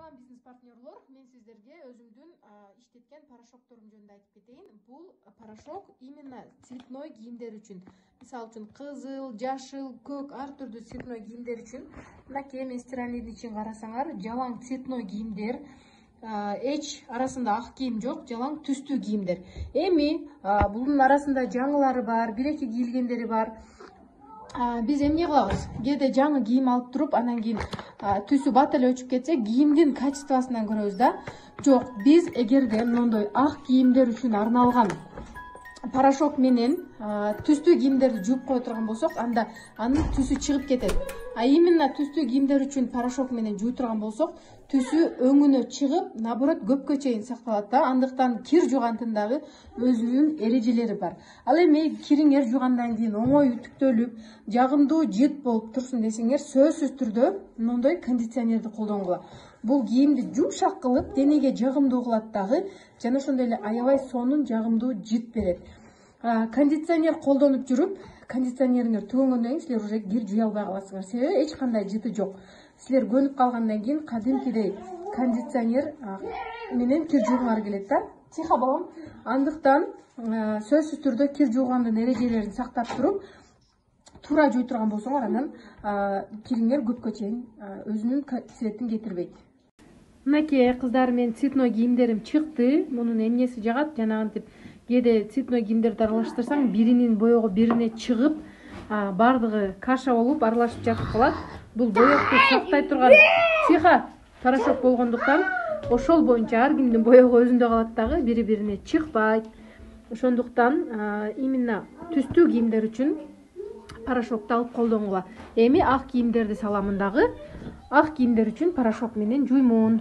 Салам бизнес партнерлор, мен сиздерге өзүмдүн иштеткен порошокторум жөнүндө айтып кетейин. Бул порошок именно цветной кийимдер үчүн. Мисалы үчүн кызыл, жашыл, көк ар түрдүү цветной кийимдер үчүн. Мынакей мен стиральныйдын ичин карасаңар, жалаң цветной кийимдер, эч арасында ак кийим жок, жалаң түстүү кийимдер. Эми bunun арасында жаңылары бар, бир-эки кийилгендери бар. Биз эмне кылабыз? Кээде жаңы кийим алып туруп, анан кийин түсү бат эле өчүп кетсе, кийимдин качествосунан көрөбүз да. Жок, биз эгерде мондой ак кийимдер үчүн арналган порошок менен түстүү кийимдерди жууп кое турган болсок, анда анын түсү чыгып кетет. А именно түстүү кийимдер үчүн порошок менен жуу турган болсок, түсү өңүнө чыгып, наоборот көпкө чейин сакталат да. Андыктан кир жуугандын дагы өзүнүн эрежелери бар. Ал эми кириңер жуугандан кийин оңой үтүктөлүп, жагымдуу жыт болуп турсун десеңер, сөзсүз түрдө мондой кондиционерди колдонгула. Бул кийимди жумшак кылып, денеге жагымдуу кылат дагы, жана ошондой эле аябай сонун жагымдуу жыт берет. Кондиционер колдонуп жүрүп, кондиционериңер түгөнгөндөн кийин силер уже кир жуя албай каласыңар. Себеби эч кандай жыты жок. Силер көнүп калгандан кийин кадимкидей кондиционер менен кир жуугуңар келет да. Тихо балам. Андыктан сөзсүз түрдө кир жуугандын эрежелерин сактап туруп, туура жуй турган болсоңор, анан кириңер көпкө чейин өзүнүн цветин кетирбейт. Мынакей кыздар, мен цветной кийимдерим чыкты. Мунун эмнеси жагат, жанагынтип кээде цветной кийимдерди аралаштырсаң, биринин боёгу бирине чыгып, бардыгы каша болуп аралашып жатып калат. Бул боёкту сактай турган тихо порошок болгондуктан ошол боюнча ар кимдин боёгу өзүндө калат дагы, бири-бирине чыкпайт. Ошондуктан именно түстүү кийимдер үчүн порошокду алып колдонгула. Эми ак кийимдерди саламын дагы. Ак кийимдер үчүн порошок менен жуймун.